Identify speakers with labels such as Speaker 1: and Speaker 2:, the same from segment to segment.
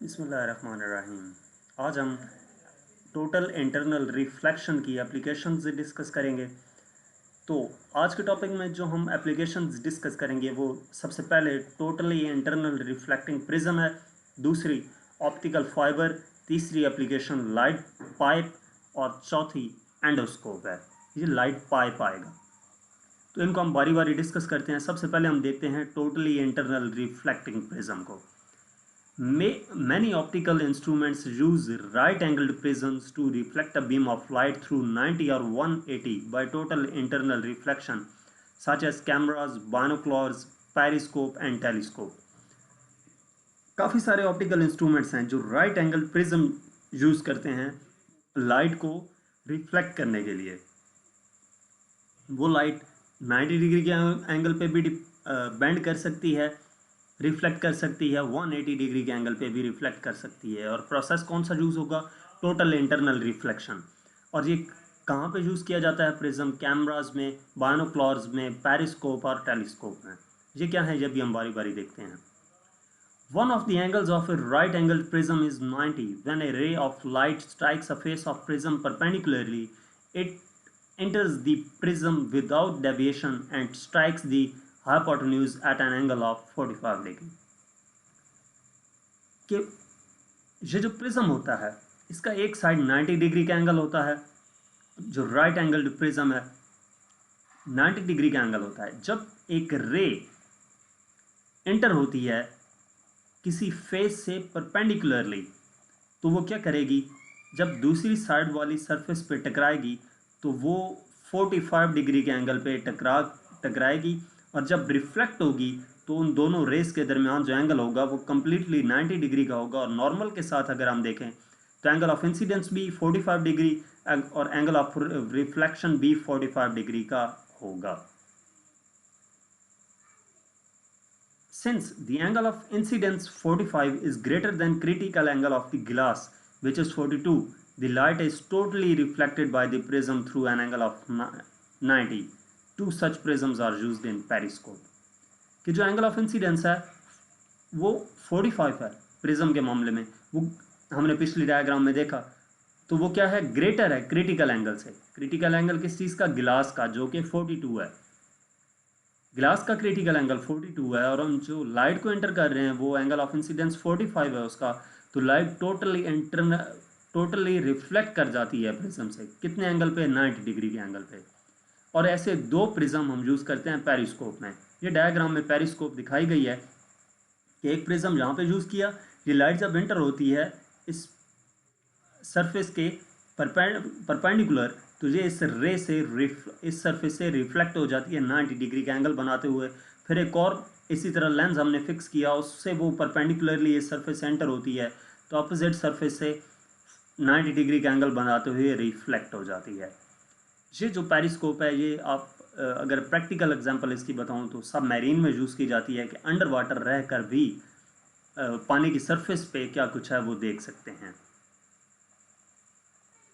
Speaker 1: बिस्मिल्लाहिर्रहमानिर्रहीम। आज हम टोटल इंटरनल रिफ्लेक्शन की एप्लीकेशंस डिस्कस करेंगे। तो आज के टॉपिक में जो हम एप्लीकेशंस डिस्कस करेंगे वो सबसे पहले टोटली इंटरनल रिफ्लेक्टिंग प्रिज्म है, दूसरी ऑप्टिकल फाइबर, तीसरी एप्लीकेशन लाइट पाइप और चौथी एंडोस्कोप है। ये लाइट पाइप आएगा, तो इनको हम बारी बारी डिस्कस करते हैं। सबसे पहले हम देखते हैं टोटली इंटरनल रिफ्लेक्टिंग प्रिज्म को। Many optical instruments use right-angled prisms to reflect a beam of light through 90 or 180 by total internal reflection, such as cameras, binoculars, periscope and telescope. काफ़ी सारे ऑप्टिकल इंस्ट्रूमेंट्स हैं जो right angle prism use करते हैं light को reflect करने के लिए। वो लाइट 90 डिग्री के एंगल पे भी बेंड कर सकती है, रिफ्लेक्ट कर सकती है, 180 डिग्री के एंगल पे भी रिफ्लेक्ट कर सकती है। और प्रोसेस कौन सा यूज़ होगा? Total internal reflection. और ये कहाँ पे यूज़ किया जाता है? प्रिज्म, कैमराज में, बायनोक्लर्स में, पेरिस्कोप और टेलीस्कोप में। ये क्या है, ये भी हम बारी बारी देखते हैं। One of the angles of a right-angled prism is 90. When a ray of light strikes a face of prism perpendicularly, it enters the prism without deviation and strikes the hypotenuse at an angle of 45 degree. कि ये जो prism होता है इसका एक side 90 degree का angle होता है, जो राइट एंगल्ड प्रिज्म है 90 डिग्री का एंगल होता है। जब एक रे एंटर होती है किसी फेस से परपेंडिकुलरली, तो वो क्या करेगी? जब दूसरी साइड वाली सरफेस पे टकराएगी तो वो 45 डिग्री के एंगल पे टकराएगी, और जब रिफ्लेक्ट होगी तो उन दोनों रेस के दरमियान जो एंगल होगा वो कम्प्लीटली 90 डिग्री का होगा। और नॉर्मल के साथ अगर हम देखें तो एंगल ऑफ इंसिडेंस भी 45 डिग्री और एंगल ऑफ रिफ्लेक्शन भी 45 डिग्री का होगा। Since the angle of incidence 45 is greater than critical angle of the glass, which is 42, the light is totally reflected by the prism through an angle of 90. Two such prisms are used in periscope. कि जो angle of incidence है वो 45 है prism के मामले में, वो हमने पिछली डायग्राम में देखा। तो वो क्या है? ग्रेटर है क्रिटिकल एंगल से। क्रिटिकल एंगल किस चीज़ का? ग्लास का, जो कि 42 है। ग्लास का क्रिटिकल एंगल 42 है और हम जो लाइट को एंटर कर रहे हैं वो एंगल ऑफ इंसिडेंस 45 है उसका। तो लाइट टोटली रिफ्लेक्ट कर जाती है प्रिज्म से। कितने एंगल पे? 90 डिग्री के एंगल पे। और ऐसे दो प्रिज्म हम यूज़ करते हैं पेरिस्कोप में। ये डायग्राम में पेरिस्कोप दिखाई गई है कि एक प्रिज्म यहाँ पे यूज़ किया, ये लाइट जब एंटर होती है इस सरफेस के परपेंडिकुलर, तो ये इस सरफेस से रिफ्लेक्ट हो जाती है 90 डिग्री का एंगल बनाते हुए। फिर एक और इसी तरह लेंस हमने फिक्स किया, उससे वो परपेंडिकुलरली इस सरफेस से एंटर होती है, तो अपोजिट सरफेस से 90 डिग्री का एंगल बनाते हुए रिफ्लेक्ट हो जाती है। ये जो पेरिस्कोप है ये आप अगर प्रैक्टिकल एग्जांपल इसकी बताऊं तो सब मैरीन में यूज़ की जाती है कि अंडर वाटर रह कर भी पानी की सरफेस पे क्या कुछ है वो देख सकते हैं।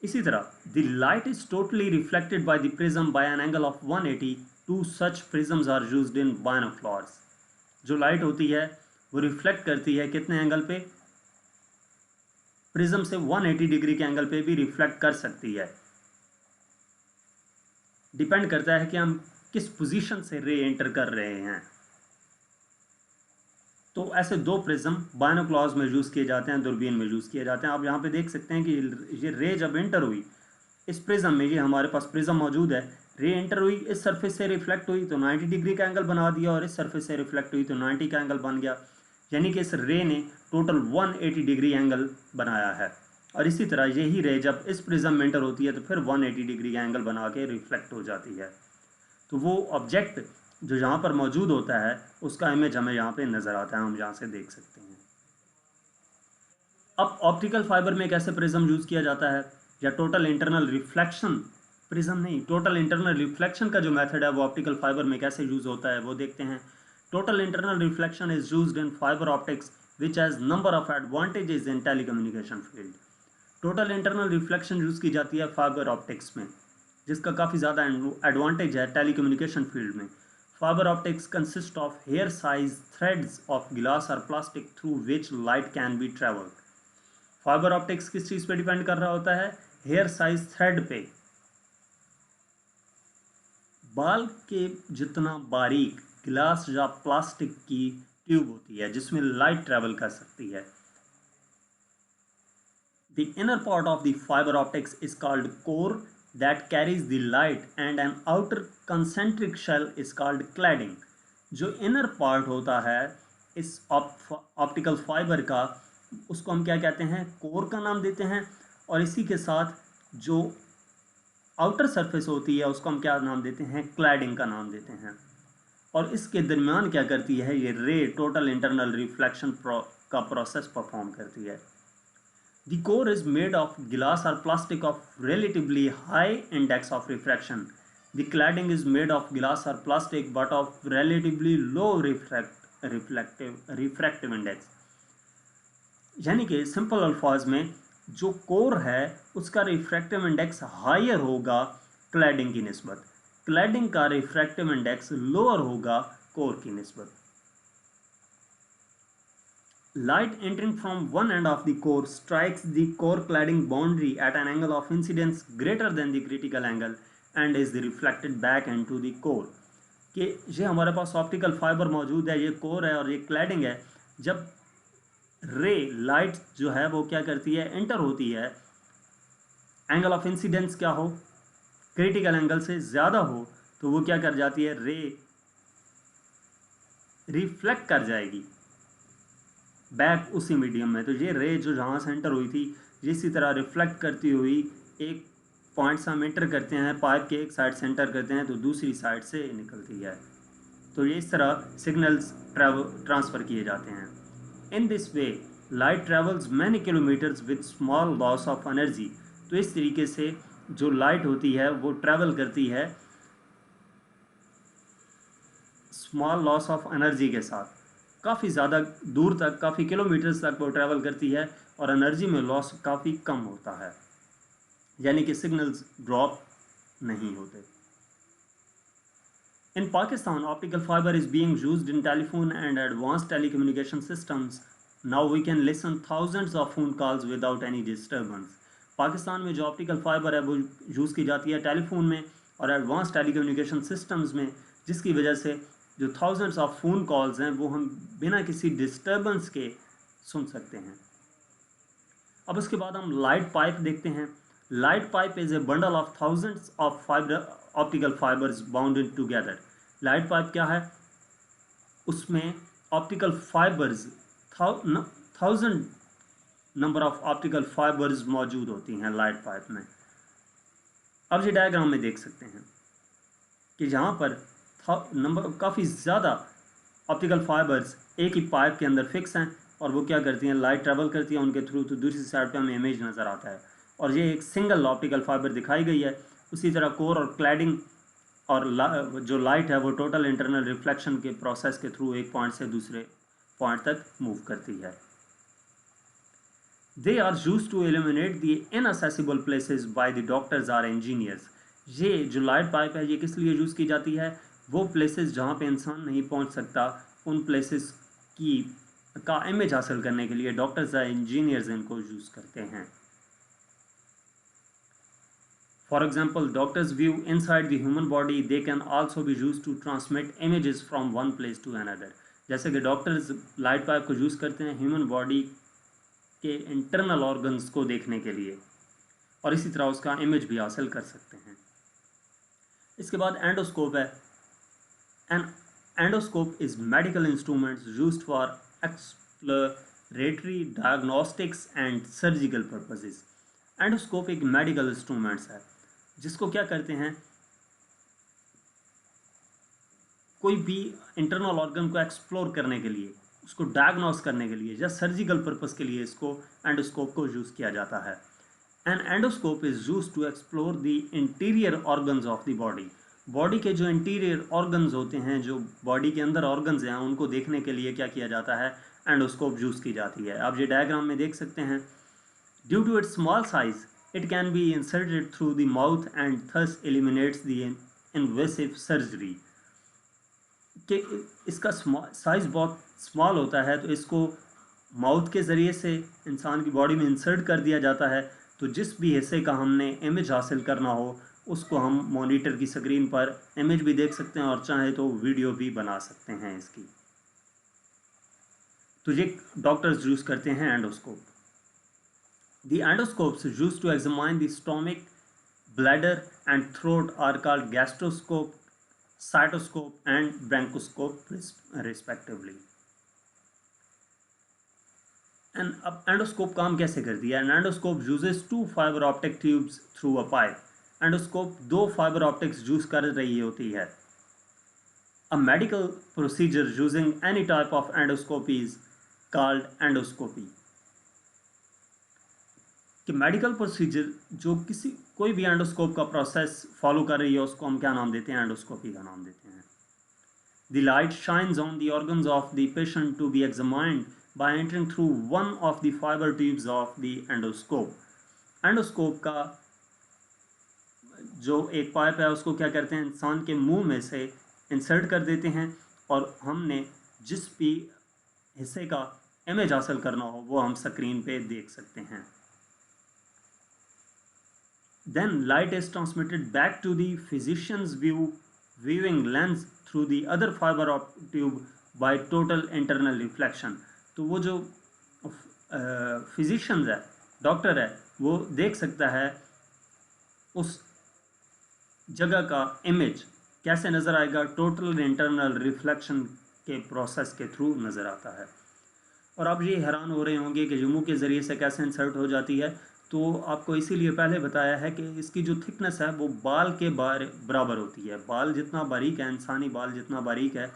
Speaker 1: इसी तरह the light is totally reflected by the prism by an angle of 180. Two such prisms are used in binoculars. जो लाइट होती है वो रिफ्लेक्ट करती है कितने एंगल पे? प्रिज्म से 180 डिग्री के एंगल पे भी रिफ्लेक्ट कर सकती है। डिपेंड करता है कि हम किस पोजीशन से रे एंटर कर रहे हैं। तो ऐसे दो प्रिज्म बायनोक्लर्स में यूज़ किए जाते हैं, दूरबीन में यूज़ किए जाते हैं। आप यहाँ पे देख सकते हैं कि ये रे जब एंटर हुई इस प्रिज्म में, ये हमारे पास प्रिज्म मौजूद है, रे एंटर हुई, इस सरफेस से रिफ्लेक्ट हुई तो 90 डिग्री का एंगल बना दिया, और इस सरफेस से रिफ्लेक्ट हुई तो 90 का एंगल बन गया। यानी कि इस रे ने टोटल 180 डिग्री एंगल बनाया है। और इसी तरह यही रे जब इस प्रिज्म में एंटर होती है तो फिर 180 डिग्री का एंगल बना के रिफ्लेक्ट हो जाती है। तो वो ऑब्जेक्ट जो यहाँ पर मौजूद होता है उसका इमेज हमें यहाँ पे नज़र आता है, हम यहाँ से देख सकते हैं। अब ऑप्टिकल फाइबर में कैसे प्रिज्म यूज़ किया जाता है, या टोटल इंटरनल रिफ्लेक्शन, प्रिज्म नहीं, टोटल इंटरनल रिफ्लेक्शन का जो मेथड है वो ऑप्टिकल फाइबर में कैसे यूज़ होता है वो देखते हैं। Total internal reflection is used in fibre optics which has number of advantages in telecommunication field. Total internal reflection use की जाती है फाइबर ऑप्टिक्स में, जिसका काफ़ी ज़्यादा एडवांटेज है टेलीकम्युनिकेशन फील्ड में। Fiber optics consist of hair-sized threads of glass or plastic through which light can be traveled. Fiber optics किस चीज़ पे डिपेंड कर रहा होता है? हेयर साइज थ्रेड पे। बाल के जितना बारीक ग्लास या प्लास्टिक की ट्यूब होती है जिसमें लाइट ट्रेवल कर सकती है। The inner part of the fiber optics is called core that carries the light and an outer concentric shell is called cladding. जो इनर पार्ट होता है इस ऑप्टिकल फाइबर का उसको हम क्या कहते हैं? कोर का नाम देते हैं। और इसी के साथ जो आउटर सरफेस होती है उसको हम क्या नाम देते हैं? क्लैडिंग का नाम देते हैं। और इसके दरमियान क्या करती है? ये रे टोटल इंटरनल रिफ्लेक्शन का प्रोसेस परफॉर्म करती है। The core is made of glass or plastic of relatively high index of refraction. The cladding is made of glass or plastic but of relatively low refractive index. यानी कि simple अल्फाज में जो core है उसका refractive index higher होगा cladding की निस्बत, क्लैडिंग का रिफ्रैक्टिव इंडेक्स लोअर होगा कोर की निस्बत। Light entering from one end of the core strikes the core cladding boundary at an angle of incidence greater than the critical angle and is reflected back into the core. कि ये हमारे पास optical fibre मौजूद है, ये core है और ये cladding है। जब रे लाइट जो है वो क्या करती है? एंटर होती है, एंगल ऑफ इंसिडेंस क्या हो? क्रिटिकल एंगल से ज़्यादा हो तो वो क्या कर जाती है? रे रिफ्लेक्ट कर जाएगी बैक उसी मीडियम में। तो ये रे जो जहाँ से एंटर हुई थी इसी तरह रिफ्लेक्ट करती हुई एक पॉइंट से हम एंटर करते हैं, पाइप के एक साइड से एंटर करते हैं तो दूसरी साइड से निकलती है। तो ये इस तरह सिग्नल्स ट्रांसफ़र किए जाते हैं। In this way light travels many kilometres with small loss of energy. तो इस तरीके से जो लाइट होती है वो ट्रैवल करती है स्मॉल लॉस ऑफ एनर्जी के साथ, काफ़ी ज़्यादा दूर तक, काफ़ी किलोमीटर्स तक वो ट्रैवल करती है और एनर्जी में लॉस काफ़ी कम होता है, यानी कि सिग्नल्स ड्रॉप नहीं होते। In Pakistan optical fiber is being used in telephone and advanced telecommunication systems. Now we can listen thousands of phone calls without any disturbance. Pakistan में जो ऑप्टिकल फाइबर है वो यूज़ की जाती है टेलीफोन में और एडवांस टेलीकम्युनिकेशन सिस्टम्स में, जिसकी वजह से जो थाउजेंड्स ऑफ फ़ोन कॉल्स हैं वो हम बिना किसी डिस्टर्बेंस के सुन सकते हैं। अब उसके बाद हम लाइट पाइप देखते हैं। Light pipe is a bundle of thousands of fibre optical fibres bounded together. Light pipe क्या है? उसमें optical fibres thousand number of optical fibres मौजूद होती हैं लाइट पाइप में। अब ये डायग्राम में देख सकते हैं कि जहाँ पर नंबर काफ़ी ज़्यादा ऑप्टिकल फाइबर्स एक ही पाइप के अंदर फिक्स हैं और वो क्या करती हैं? लाइट ट्रैवल करती है उनके थ्रू, तो दूसरी साइड पे हमें इमेज नज़र आता है और ये एक सिंगल ऑप्टिकल फाइबर दिखाई गई है। उसी तरह कोर और क्लैडिंग और जो लाइट है वो टोटल इंटरनल रिफ्लेक्शन के प्रोसेस के थ्रू एक पॉइंट से दूसरे पॉइंट तक मूव करती है। They are use to eliminate the inaccessible places by the doctors or engineers. ये जो लाइट पाइप है ये किस लिए यूज़ की जाती है? वो प्लेसेस जहाँ पे इंसान नहीं पहुँच सकता उन प्लेसेस का इमेज हासिल करने के लिए डॉक्टर्स या इंजीनियर्स इनको यूज़ करते हैं। For example doctors view inside the human body, they can also be use to transmit images from one place to another. जैसे कि डॉक्टर्स लाइट पाइप को यूज़ करते हैं ह्यूमन बॉडी के इंटरनल ऑर्गन्स को देखने के लिए और इसी तरह उसका इमेज भी हासिल कर सकते हैं। इसके बाद एंडोस्कोप है। An endoscope is medical instruments used for exploratory diagnostics and surgical purposes. Endoscope एक मेडिकल इंस्ट्रूमेंट्स है जिसको क्या करते हैं? कोई भी इंटरनल ऑर्गन को एक्सप्लोर करने के लिए, उसको डायग्नोस करने के लिए या सर्जिकल पर्पस के लिए इसको एंडोस्कोप को यूज़ किया जाता है। An endoscope is use to explore the interior organs of the body. Body के जो इंटीरियर ऑर्गन्स होते हैं, जो बॉडी के अंदर ऑर्गन्स हैं, उनको देखने के लिए क्या किया जाता है? एंडोस्कोप यूज़ की जाती है। आप ये डायग्राम में देख सकते हैं। Due to its small size it can be inserted through the mouth and thus eliminates the invasive surgery. कि इसका साइज़ बहुत स्मॉल होता है, तो इसको माउथ के ज़रिए से इंसान की बॉडी में इंसर्ट कर दिया जाता है। तो जिस भी हिस्से का हमने इमेज हासिल करना हो, उसको हम मॉनिटर की स्क्रीन पर इमेज भी देख सकते हैं और चाहे तो वीडियो भी बना सकते हैं इसकी। तो ये डॉक्टर्स यूज़ करते हैं endoscope. The endoscopes used to examine the stomach, bladder, and throat are called gastroscope, cytoscope, and bronchoscope respectively. And अब एंडोस्कोप काम कैसे करती है? An endoscope uses two fiber optic tubes through a pipe. Endoscope दो fibre optics use कर रही होती है. A medical procedure using any type of endoscopy is called endoscopy. कि मेडिकल प्रोसीजर जो कोई भी एंडोस्कोप का प्रोसेस फॉलो कर रही है, उसको हम क्या नाम देते हैं? एंडोस्कोपी का नाम देते हैं. The light shines on the organs of the patient to be examined by entering through one of the fiber tubes of the endoscope. Endoscope का जो एक पाइप है, उसको क्या करते हैं? इंसान के मुंह में से इंसर्ट कर देते हैं और हमने जिस भी हिस्से का इमेज हासिल करना हो, वो हम स्क्रीन पे देख सकते हैं. Then light is transmitted back to the physician's viewing lens through the other fiber optic tube by total internal reflection. तो वो जो फिजिशियंस है, डॉक्टर है, वो देख सकता है उस जगह का इमेज कैसे नज़र आएगा? टोटल इंटरनल रिफ्लेक्शन के प्रोसेस के थ्रू नज़र आता है. और आप ये हैरान हो रहे होंगे कि मुंह के ज़रिए से कैसे इंसर्ट हो जाती है. तो आपको इसीलिए पहले बताया है कि इसकी जो थिकनेस है वो बाल के बराबर होती है. बाल जितना बारीक है, इंसानी बाल जितना बारीक है,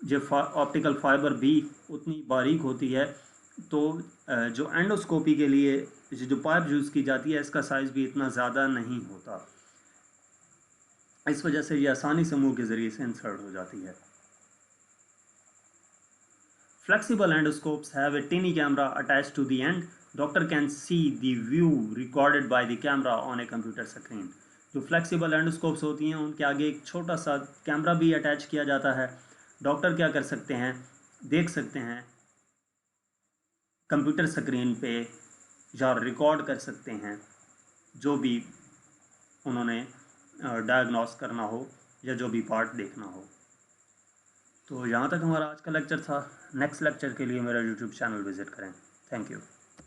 Speaker 1: जो ऑप्टिकल फाइबर भी उतनी बारीक होती है. तो जो एंडोस्कोपी के लिए जो पाइप यूज़ की जाती है, इसका साइज़ भी इतना ज़्यादा नहीं होता. इस वजह से ये आसानी से मुंह के ज़रिए से इंसर्ट हो जाती है. Flexible endoscopes have a tiny camera attached to the end. Doctor can see the view recorded by the camera on a computer screen. जो फ्लेक्सिबल एंडोस्कोप्स होती हैं, उनके आगे एक छोटा सा कैमरा भी अटैच किया जाता है. डॉक्टर क्या कर सकते हैं? देख सकते हैं कंप्यूटर स्क्रीन पे या रिकॉर्ड कर सकते हैं जो भी उन्होंने डायग्नोस करना हो या जो भी पार्ट देखना हो. तो यहाँ तक हमारा आज का लेक्चर था. नेक्स्ट लेक्चर के लिए मेरा यूट्यूब चैनल विज़िट करें. Thank you.